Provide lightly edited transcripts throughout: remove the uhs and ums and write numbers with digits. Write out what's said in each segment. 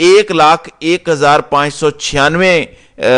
1,01,596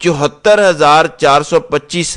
74,425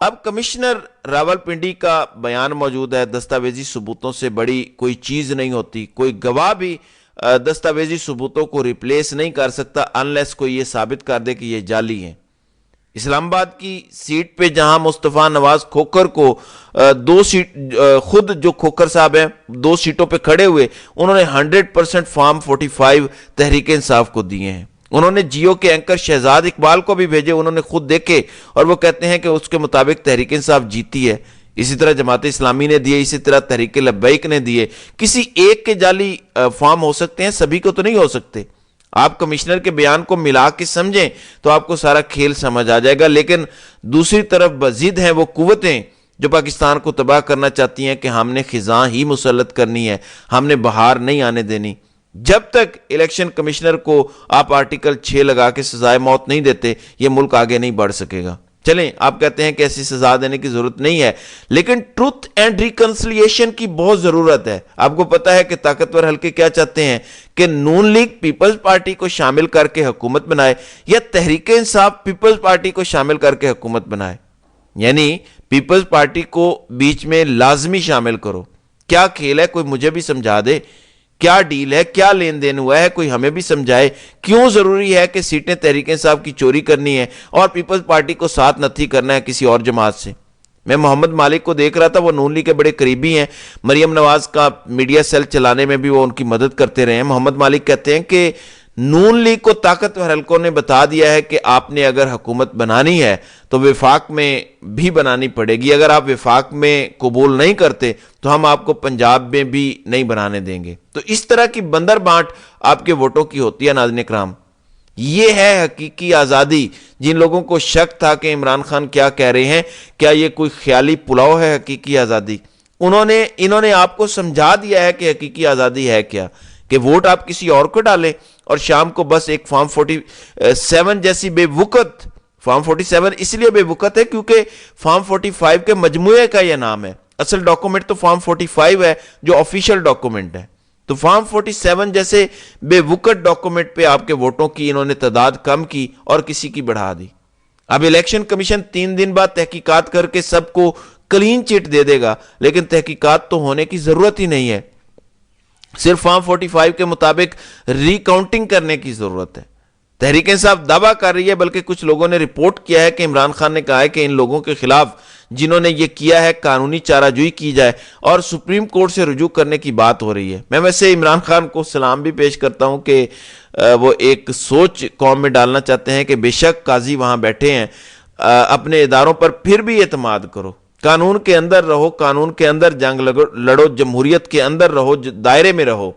اب کمشنر راولپنڈی کا بیان موجود ہے، دستاویزی ثبوتوں سے بڑی کوئی چیز نہیں ہوتی، کوئی گواہ بھی دستاویزی ثبوتوں کو ریپلیس نہیں کر سکتا انلیس کوئی یہ ثابت کر دے کہ یہ جعلی ہیں۔ اسلام آباد کی سیٹ پہ جہاں مصطفیٰ نواز کھوکھر کو دو سیٹ، خود جو کھوکھر صاحب ہیں دو سیٹوں پہ کھڑے ہوئے، انہوں نے 100% فارم 45 تحریک انصاف کو دیے ہیں۔ انہوں نے جیو کے اینکر شہزاد اقبال کو بھی بھیجے، انہوں نے خود دیکھے اور وہ کہتے ہیں کہ اس کے مطابق تحریک انصاف جیتی ہے۔ اسی طرح جماعت اسلامی نے دیے، اسی طرح تحریک لبیک نے دیے۔ کسی ایک کے جعلی فارم ہو سکتے ہیں، سبھی کو تو نہیں ہو سکتے۔ آپ کمشنر کے بیان کو ملا کے سمجھیں تو آپ کو سارا کھیل سمجھ آ جائے گا، لیکن دوسری طرف بزد ہیں وہ قوتیں جو پاکستان کو تباہ کرنا چاہتی ہیں کہ ہم نے خزاں ہی مسلط کرنی ہے، ہم نے بہار نہیں آنے دینی۔ جب تک الیکشن کمشنر کو آپ آرٹیکل 6 لگا کے سزائے موت نہیں دیتے، یہ ملک آگے نہیں بڑھ سکے گا۔ چلیں، آپ کہتے ہیں کہ ایسی سزا دینے کی ضرورت نہیں ہے، لیکن ٹروتھ اینڈ ریکنسلیشن کی بہت ضرورت ہے۔ آپ کو پتا ہے کہ طاقتور حلقے کیا چاہتے ہیں کہ نون لیگ پیپلز پارٹی کو شامل کر کے حکومت بنائے یا تحریک انصاف پیپلز پارٹی کو شامل کر کے حکومت بنائے، یعنی پیپلز پارٹی کو بیچ میں لازمی شامل کرو۔ کیا کھیل ہے؟ کوئی مجھے بھی سمجھا دے، کیا ڈیل ہے، کیا لین دین ہوا ہے، کوئی ہمیں بھی سمجھائے۔ کیوں ضروری ہے کہ سیٹیں تحریک انصاف کی چوری کرنی ہے اور پیپلز پارٹی کو ساتھ نتھی کرنا ہے کسی اور جماعت سے؟ میں محمد مالک کو دیکھ رہا تھا، وہ نون لیگ کے بڑے قریبی ہیں، مریم نواز کا میڈیا سیل چلانے میں بھی وہ ان کی مدد کرتے رہے ہیں۔ محمد مالک کہتے ہیں کہ نون لیگ کو طاقتور حلقوں نے بتا دیا ہے کہ آپ نے اگر حکومت بنانی ہے تو وفاق میں بھی بنانی پڑے گی، اگر آپ وفاق میں قبول نہیں کرتے تو ہم آپ کو پنجاب میں بھی نہیں بنانے دیں گے۔ تو اس طرح کی بندر بانٹ آپ کے ووٹوں کی ہوتی ہے۔ ناظرین کرام، یہ ہے حقیقی آزادی۔ جن لوگوں کو شک تھا کہ عمران خان کیا کہہ رہے ہیں، کیا یہ کوئی خیالی پلاؤ ہے حقیقی آزادی، انہوں نے آپ کو سمجھا دیا ہے کہ حقیقی آزادی ہے کیا، کہ ووٹ آپ کسی اور کو ڈالیں اور شام کو بس ایک فارم 47 جیسی بے وقت، فارم 47 اس لیے بے وقت ہے کیونکہ فارم 45 کے مجموعے کا یہ نام ہے، اصل ڈاکومنٹ تو فارم 45 ہے جو آفیشل ڈاکومنٹ ہے۔ تو فارم 47 جیسے بے وقت ڈاکومنٹ پہ آپ کے ووٹوں کی انہوں نے تعداد کم کی اور کسی کی بڑھا دی۔ اب الیکشن کمیشن 3 دن بعد تحقیقات کر کے سب کو کلین چٹ دے دے گا، لیکن تحقیقات تو ہونے کی ضرورت ہی نہیں ہے، صرف فارم 45 کے مطابق ری کاؤنٹنگ کرنے کی ضرورت ہے۔ تحریک انصاف دعویٰ کر رہی ہے، بلکہ کچھ لوگوں نے رپورٹ کیا ہے کہ عمران خان نے کہا ہے کہ ان لوگوں کے خلاف جنہوں نے یہ کیا ہے قانونی چارہ جوئی کی جائے اور سپریم کورٹ سے رجوع کرنے کی بات ہو رہی ہے۔ میں ویسے عمران خان کو سلام بھی پیش کرتا ہوں کہ وہ ایک سوچ قوم میں ڈالنا چاہتے ہیں کہ بے شک قاضی وہاں بیٹھے ہیں، اپنے اداروں پر پھر بھی اعتماد کرو، قانون کے اندر رہو، قانون کے اندر جنگ لڑو، جمہوریت کے اندر رہو، دائرے میں رہو۔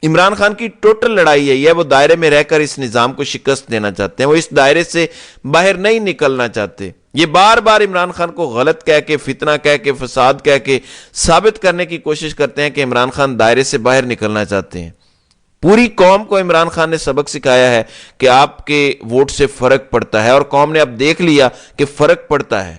عمران خان کی ٹوٹل لڑائی یہی ہے، وہ دائرے میں رہ کر اس نظام کو شکست دینا چاہتے ہیں، وہ اس دائرے سے باہر نہیں نکلنا چاہتے۔ یہ بار بار عمران خان کو غلط کہہ کے، فتنہ کہہ کے، فساد کہہ کے ثابت کرنے کی کوشش کرتے ہیں کہ عمران خان دائرے سے باہر نکلنا چاہتے ہیں۔ پوری قوم کو عمران خان نے سبق سکھایا ہے کہ آپ کے ووٹ سے فرق پڑتا ہے، اور قوم نے اب دیکھ لیا کہ فرق پڑتا ہے۔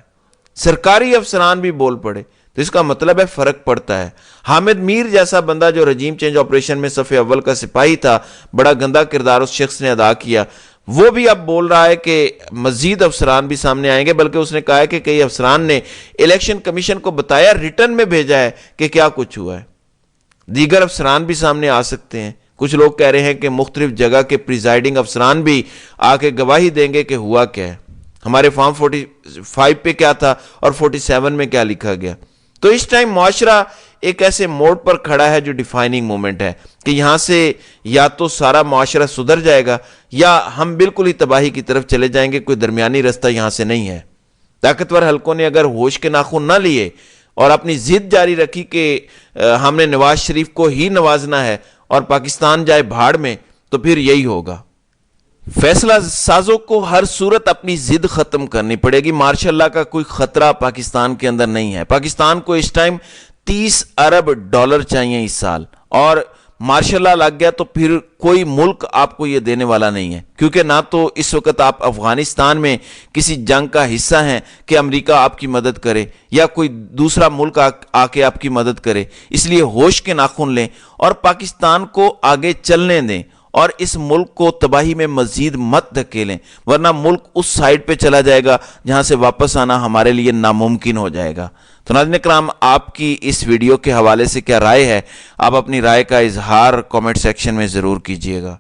سرکاری افسران بھی بول پڑے تو اس کا مطلب ہے فرق پڑتا ہے۔ حامد میر جیسا بندہ جو رجیم چینج آپریشن میں صف اول کا سپاہی تھا، بڑا گندا کردار اس شخص نے ادا کیا، وہ بھی اب بول رہا ہے کہ مزید افسران بھی سامنے آئیں گے، بلکہ اس نے کہا ہے کہ کئی افسران نے الیکشن کمیشن کو بتایا، ریٹن میں بھیجا ہے کہ کیا کچھ ہوا ہے۔ دیگر افسران بھی سامنے آ سکتے ہیں۔ کچھ لوگ کہہ رہے ہیں کہ مختلف جگہ کے پریزائڈنگ افسران بھی آ کے گواہی دیں گے کہ ہوا کیا ہے، ہمارے فارم 45 پہ کیا تھا اور 47 میں کیا لکھا گیا۔ تو اس ٹائم معاشرہ ایک ایسے موڑ پر کھڑا ہے جو ڈیفائننگ مومنٹ ہے کہ یہاں سے یا تو سارا معاشرہ سدھر جائے گا یا ہم بالکل ہی تباہی کی طرف چلے جائیں گے، کوئی درمیانی رستہ یہاں سے نہیں ہے۔ طاقتور حلقوں نے اگر ہوش کے ناخن نہ لیے اور اپنی ضد جاری رکھی کہ ہم نے نواز شریف کو ہی نوازنا ہے اور پاکستان جائے بھاڑ میں، تو پھر یہی ہوگا۔ فیصلہ سازوں کو ہر صورت اپنی ضد ختم کرنی پڑے گی۔ ماشاء اللہ کا کوئی خطرہ پاکستان کے اندر نہیں ہے۔ پاکستان کو اس ٹائم 30 ارب ڈالر چاہیے اس سال، اور ماشاء اللہ لگ گیا تو پھر کوئی ملک آپ کو یہ دینے والا نہیں ہے، کیونکہ نہ تو اس وقت آپ افغانستان میں کسی جنگ کا حصہ ہیں کہ امریکہ آپ کی مدد کرے یا کوئی دوسرا ملک آ کے آپ کی مدد کرے۔ اس لیے ہوش کے ناخن لیں اور پاکستان کو آگے چلنے دیں، اور اس ملک کو تباہی میں مزید مت دھکیلیں، ورنہ ملک اس سائڈ پہ چلا جائے گا جہاں سے واپس آنا ہمارے لیے ناممکن ہو جائے گا۔ تو ناظرین کرام، آپ کی اس ویڈیو کے حوالے سے کیا رائے ہے؟ آپ اپنی رائے کا اظہار کامنٹ سیکشن میں ضرور کیجئے گا۔